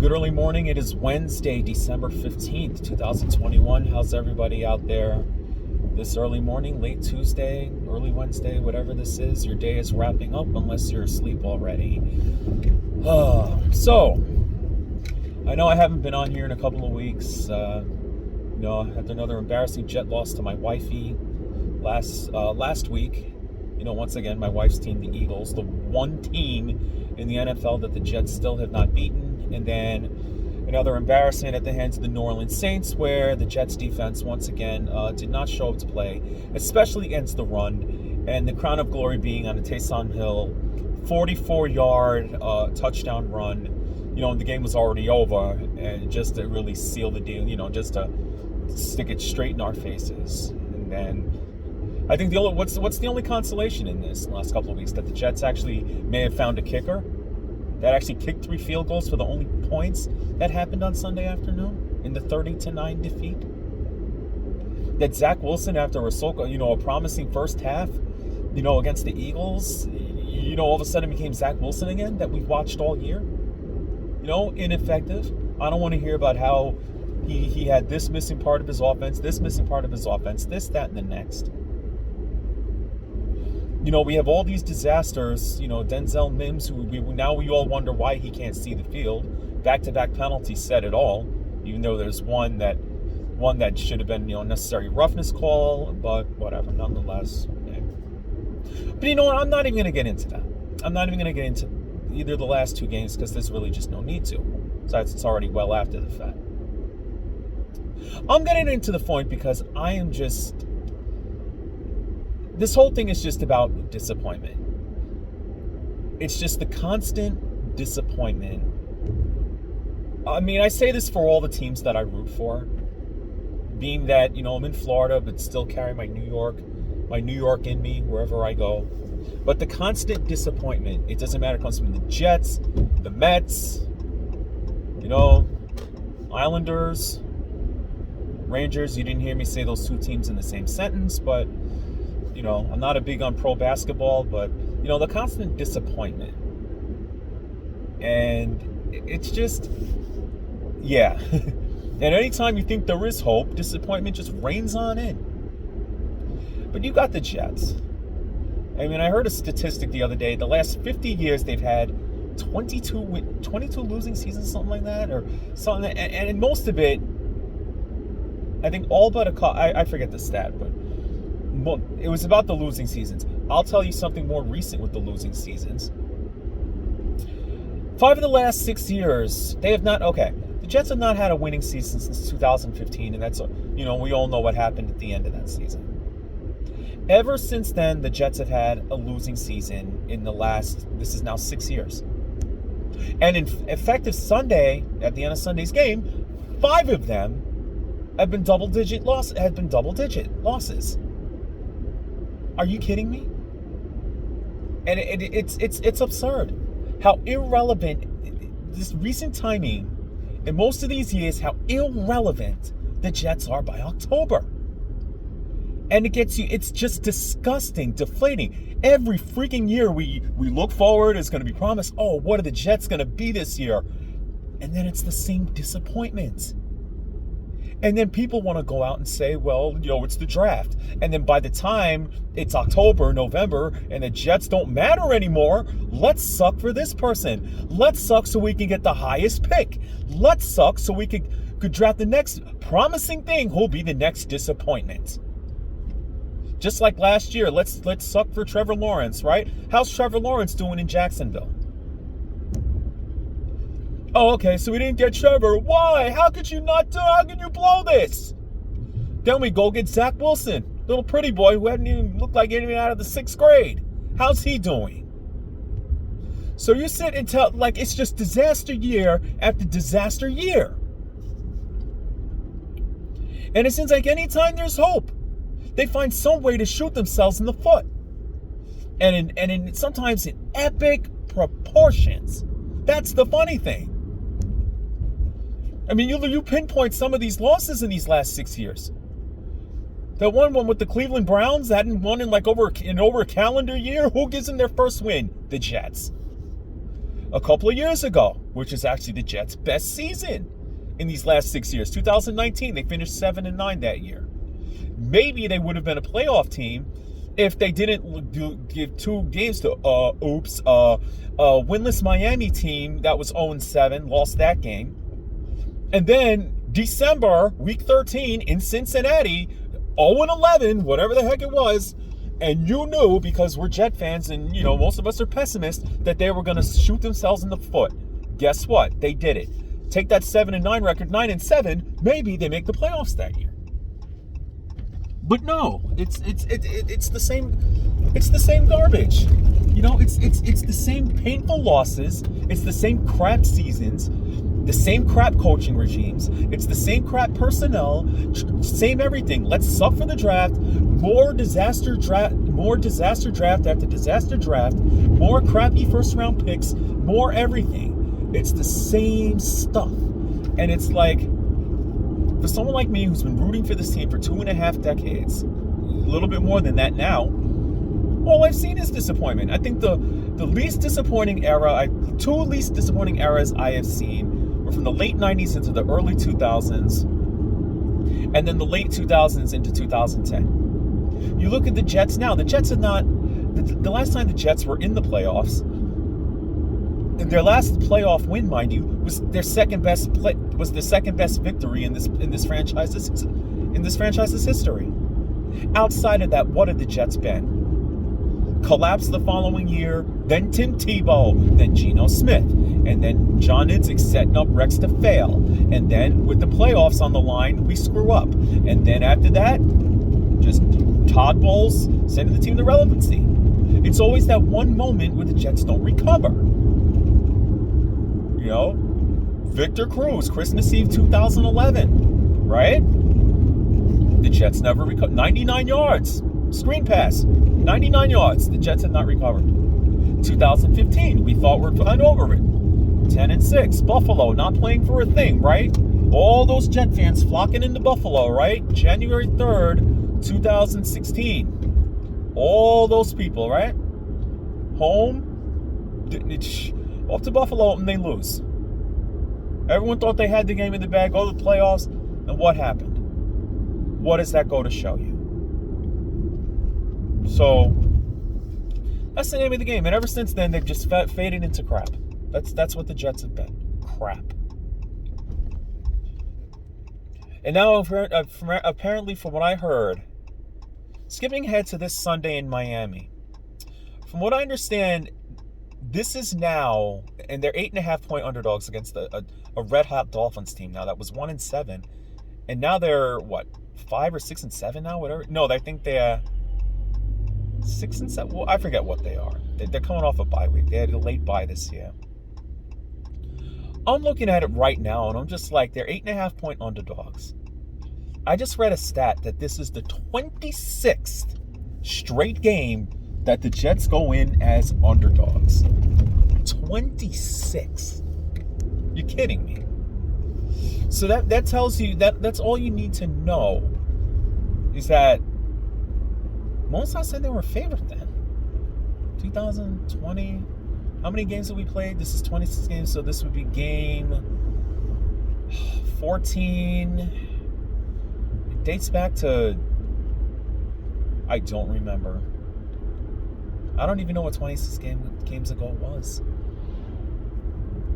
Good early morning. It is Wednesday, December 15th, 2021. How's everybody out there this early morning, late Tuesday, early Wednesday, whatever this is? Your day is wrapping up unless you're asleep already. So, I know I haven't been on here in a couple of weeks. I had another embarrassing jet loss to my wifey last week. Once again, my wife's team, the Eagles, the one team in the NFL that the Jets still have not beaten. And then another embarrassment at the hands of the New Orleans Saints, where the Jets defense once again did not show up to play, especially against the run. And the crown of glory being on the Taysom Hill 44-yard touchdown run. The game was already over, and just to really seal the deal, just to stick it straight in our faces. And then I think what's the only consolation in this last couple of weeks? That the Jets actually may have found a kicker that actually kicked 3 field goals for the only points that happened on Sunday afternoon in the 30-9 defeat. That Zach Wilson, after a promising first half, against the Eagles, all of a sudden became Zach Wilson again that we've watched all year. Ineffective. I don't want to hear about how he had this missing part of his offense, this missing part of his offense, this, that, and the next. We have all these disasters, Denzel Mims, who we all wonder why he can't see the field. Back-to-back penalties said it all, even though there's one that should have been, necessary roughness call, but whatever, nonetheless. Yeah. But you know what? I'm not even going to get into that. I'm not even going to get into either of the last 2 games because there's really just no need to. Besides, it's already well after the fact. I'm getting into the point because I am just... This whole thing is just about disappointment. It's just the constant disappointment. I mean, I say this for all the teams that I root for. Being that, I'm in Florida, but still carry my New York in me wherever I go. But the constant disappointment, it doesn't matter, it comes from the Jets, the Mets, Islanders, Rangers. You didn't hear me say those 2 teams in the same sentence, but I'm not a big on pro basketball, but, the constant disappointment. And it's just, yeah. And anytime you think there is hope, disappointment just rains on in. But you got the Jets. I mean, I heard a statistic the other day. The last 50 years, they've had 22 losing seasons, something like that, or something. And most of it, I think all but I forget the stat, but it was about the losing seasons. I'll tell you something more recent with the losing seasons. 5 of the last 6 years, they have not, the Jets have not had a winning season since 2015, and that's, we all know what happened at the end of that season. Ever since then, the Jets have had a losing season this is now 6 years. And in effective Sunday, at the end of Sunday's game, 5 of them have been double-digit losses. Are you kidding me? And it's absurd how irrelevant this recent timing in most of these years, how irrelevant the Jets are by October. And it's just disgusting, deflating. Every freaking year we look forward, it's going to be promised, what are the Jets going to be this year? And then it's the same disappointment. And then people want to go out and say, it's the draft. And then by the time it's October, November, and the Jets don't matter anymore, let's suck for this person. Let's suck so we can get the highest pick. Let's suck so we could draft the next promising thing who'll be the next disappointment. Just like last year, let's suck for Trevor Lawrence, right? How's Trevor Lawrence doing in Jacksonville? So we didn't get Trevor. Why? How could you blow this? Then we go get Zach Wilson, little pretty boy who hadn't even looked like anything out of the 6th grade. How's he doing? So you sit and tell, it's just disaster year after disaster year. And it seems like anytime there's hope, they find some way to shoot themselves in the foot. And sometimes in epic proportions. That's the funny thing. I mean, you pinpoint some of these losses in these last 6 years. That one with the Cleveland Browns hadn't won in over a calendar year. Who gives them their first win? The Jets. a couple of years ago, which is actually the Jets' best season in these last 6 years. 2019, they finished 7-9 that year. Maybe they would have been a playoff team if they didn't give 2 games to winless Miami team that was 0-7, lost that game. And then December, week 13 in Cincinnati, 0-11, whatever the heck it was. And you knew, because we're Jet fans and, most of us are pessimists, that they were going to shoot themselves in the foot. Guess what? They did it. Take that 7-9 record, 9-7, maybe they make the playoffs that year. But no, it's the same. It's the same garbage. It's the same painful losses. It's the same crap seasons. The same crap coaching regimes. It's the same crap personnel. Same everything. Let's suck for the draft. More disaster draft after disaster draft. More crappy first round picks. More everything. It's the same stuff. And it's like, for someone like me who's been rooting for this team for 2.5 decades, a little bit more than that now, all I've seen is disappointment. I think the least disappointing era, 2 least disappointing eras I have seen were from the late 90s into the early 2000s, and then the late 2000s into 2010. You look at the Jets now. The Jets have not. The last time the Jets were in the playoffs, their last playoff win, mind you, was their second best victory in this franchise's history. Outside of that, what have the Jets been? Collapsed the following year, then Tim Tebow, then Geno Smith, and then John Idzik setting up Rex to fail. And then with the playoffs on the line, we screw up. And then after that, just Todd Bowles sending the team to relevancy. It's always that one moment where the Jets don't recover. Victor Cruz, Christmas Eve 2011, right? The Jets never recovered. 99 yards, screen pass, 99 yards. The Jets have not recovered. 2015, we thought we're fine over it. 10-6, Buffalo not playing for a thing, right? All those Jet fans flocking into Buffalo, right? January 3rd, 2016. All those people, right? Home, off to Buffalo, and they lose. Everyone thought they had the game in the bag, go to the playoffs, and what happened? What does that go to show you? So, that's the name of the game. And ever since then, they've just faded into crap. That's what the Jets have been. Crap. And now, apparently, from what I heard, skipping ahead to this Sunday in Miami, from what I understand, this is now, and they're 8.5-point underdogs against a red-hot Dolphins team now that was 1-7, and now they're 5 or 6-7 now, whatever. No, I think they're 6-7. Well, I forget what they are. They're coming off a bye week. They had a late bye this year. I'm looking at it right now, and I'm just like, they're 8.5-point underdogs. I just read a stat that this is the 26th straight game that the Jets go in as underdogs. 26. You're kidding me. So that tells you that's all you need to know, is that most I said they were favored then. 2020. How many games have we played? This is 26 games, so this would be game 14. It dates back to, I don't remember. I don't even know what 26 games ago was.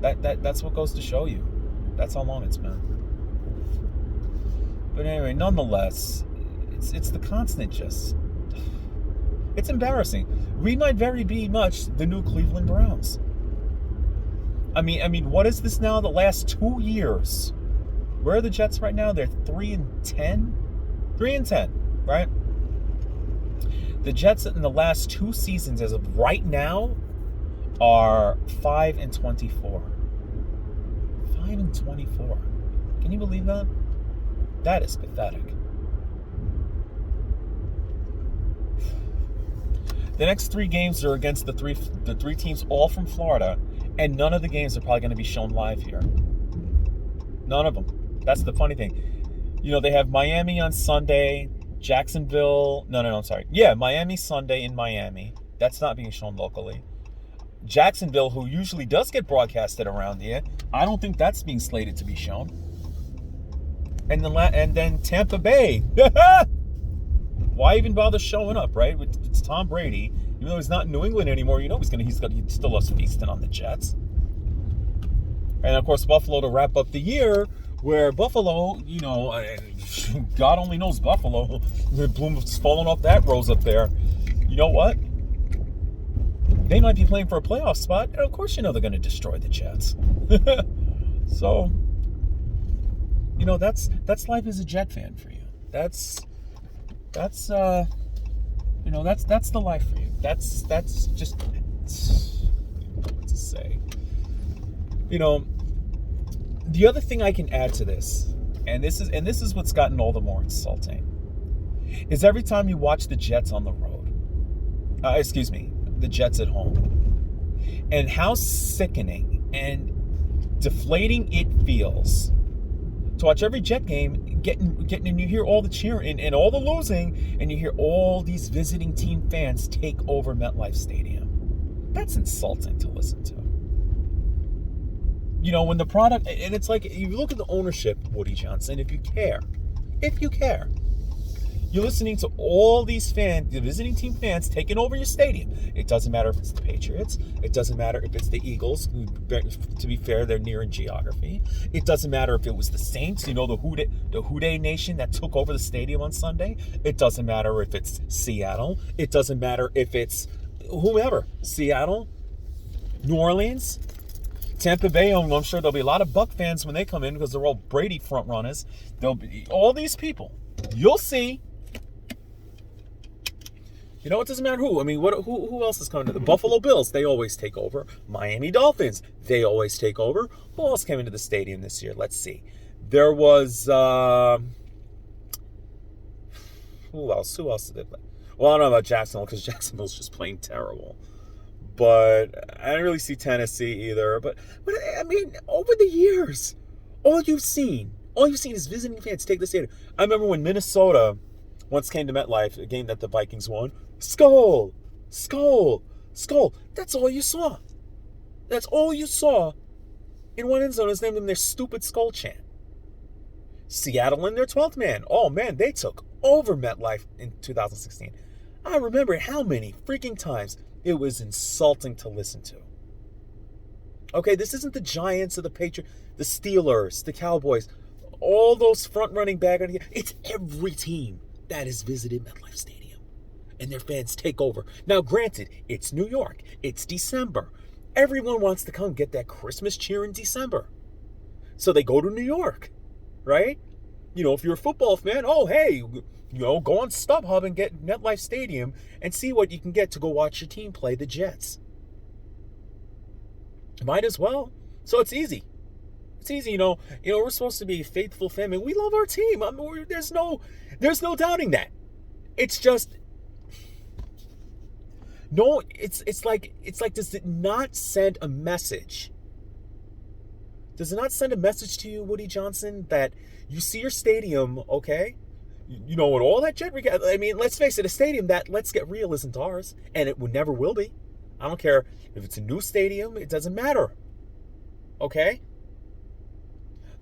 That's what goes to show you. That's how long it's been. But anyway, nonetheless, it's the constant just. It's embarrassing. We might very be much the new Cleveland Browns. I mean, what is this now? The last 2 years. Where are the Jets right now? They're 3-10? 3-10, right? The Jets in the last 2 seasons, as of right now, are 5-24. 5-24. Can you believe that? That is pathetic. The next 3 games are against the three teams, all from Florida, and none of the games are probably going to be shown live here. None of them. That's the funny thing. They have Miami on Sunday, Jacksonville. No, I'm sorry. Yeah, Miami Sunday in Miami. That's not being shown locally. Jacksonville, who usually does get broadcasted around here, I don't think that's being slated to be shown. And then Tampa Bay. Why even bother showing up, right? It's Tom Brady. Even though he's not in New England anymore, you know he still loves feasting on the Jets. And of course, Buffalo to wrap up the year, where Buffalo, you know, God only knows Buffalo. The bloom's falling off that rose up there. You know what? They might be playing for a playoff spot, and of course, you know they're going to destroy the Jets. So, you know, that's life as a Jet fan for you. That's the life for you. That's just what to say. You know, the other thing I can add to this, and this is what's gotten all the more insulting, is every time you watch the Jets on the road, the Jets at home, and how sickening and deflating it feels to watch every Jet game, getting, and you hear all the cheering and all the losing, and you hear all these visiting team fans take over MetLife Stadium. That's insulting to listen to. You know, when the product, and it's like, you look at the ownership, Woody Johnson, if you care, you're listening to all these fans, the visiting team fans, taking over your stadium. It doesn't matter if it's the Patriots. It doesn't matter if it's the Eagles, who, to be fair, they're near in geography. It doesn't matter if it was the Saints, you know, the Houday Nation that took over the stadium on Sunday. It doesn't matter if it's Seattle. It doesn't matter if it's whomever. Seattle, New Orleans, Tampa Bay. I'm sure there'll be a lot of Buck fans when they come in because they're all Brady front runners. There'll be all these people. You'll see. You know, it doesn't matter who. I mean, who else is coming to the Buffalo Bills? They always take over. Miami Dolphins, they always take over. Who else came into the stadium this year? Let's see. There was who else? Who else did they play? Well, I don't know about Jacksonville because Jacksonville's just playing terrible. But I didn't really see Tennessee either. But I mean, over the years, all you've seen is visiting fans take the stadium. I remember when Minnesota once came to MetLife, a game that the Vikings won. Skull, skull, skull. That's all you saw. That's all you saw in one end zone is named them their stupid skull chant. Seattle in their 12th man. Oh man, they took over MetLife in 2016. I remember how many freaking times it was insulting to listen to. Okay, this isn't the Giants or the Patriots, the Steelers, the Cowboys, all those front-running baggers. It's every team that has visited MetLife Stadium. And their fans take over. Now, granted, it's New York. It's December. Everyone wants to come get that Christmas cheer in December. So they go to New York, right? You know, if you're a football fan, oh, hey, you know, go on StubHub and get MetLife Stadium and see what you can get to go watch your team play the Jets. Might as well. So it's easy. It's easy, you know, we're supposed to be a faithful family. We love our team. I mean, there's no doubting that. It's just, no, it's like, does it not send a message? Does it not send a message to you, Woody Johnson, that you see your stadium, okay? You know, with all that jet, I mean, let's face it, a stadium that, let's get real, isn't ours, and it never will be. I don't care if it's a new stadium, it doesn't matter. Okay?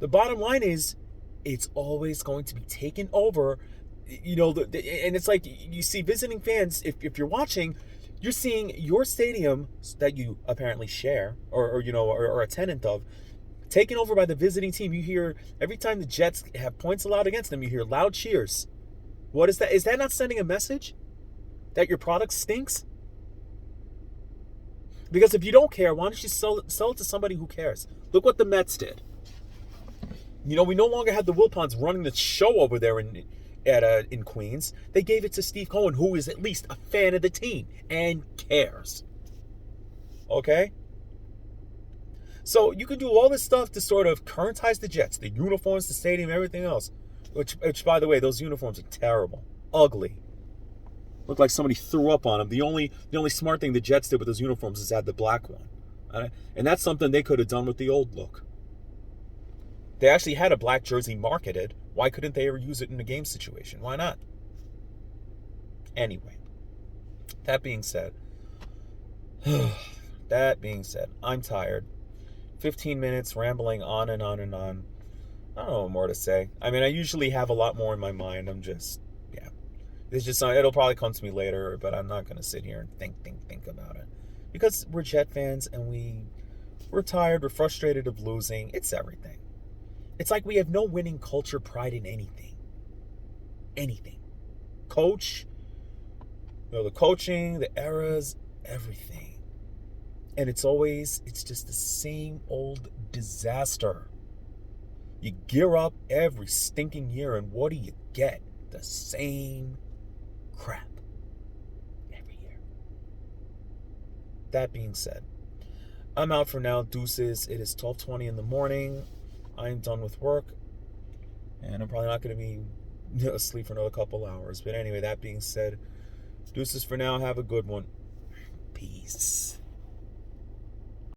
The bottom line is, it's always going to be taken over. You know, and it's like you see visiting fans, if you're watching, you're seeing your stadium that you apparently share or you know, or a tenant of, taken over by the visiting team. You hear, every time the Jets have points allowed against them, you hear loud cheers. What is that? Is that not sending a message that your product stinks? Because if you don't care, why don't you sell it to somebody who cares? Look what the Mets did. You know, we no longer had the Wilpons running the show over there in Queens. They gave it to Steve Cohen, who is at least a fan of the team and cares. Okay? So you can do all this stuff to sort of currentize the Jets, the uniforms, the stadium, everything else. Which, by the way, those uniforms are terrible, ugly. Look like somebody threw up on them. The only smart thing the Jets did with those uniforms is add the black one, and that's something they could have done with the old look. They actually had a black jersey marketed. Why couldn't they ever use it in a game situation? Why not? Anyway, that being said, That being said, I'm tired. 15 minutes rambling on and on and on. I don't know what more to say. I mean, I usually have a lot more in my mind. Yeah. It's just, it'll probably come to me later, but I'm not going to sit here and think about it. Because we're Jet fans and we're tired, we're frustrated of losing. It's everything. It's like we have no winning culture pride in anything. Anything. Coach, the coaching, the eras, everything. And it's just the same old disaster. You gear up every stinking year, and what do you get? The same crap every year. That being said, I'm out for now. Deuces. It is 12:20 in the morning. I'm done with work, and I'm probably not going to be asleep for another couple hours. But anyway, that being said, deuces for now. Have a good one. Peace.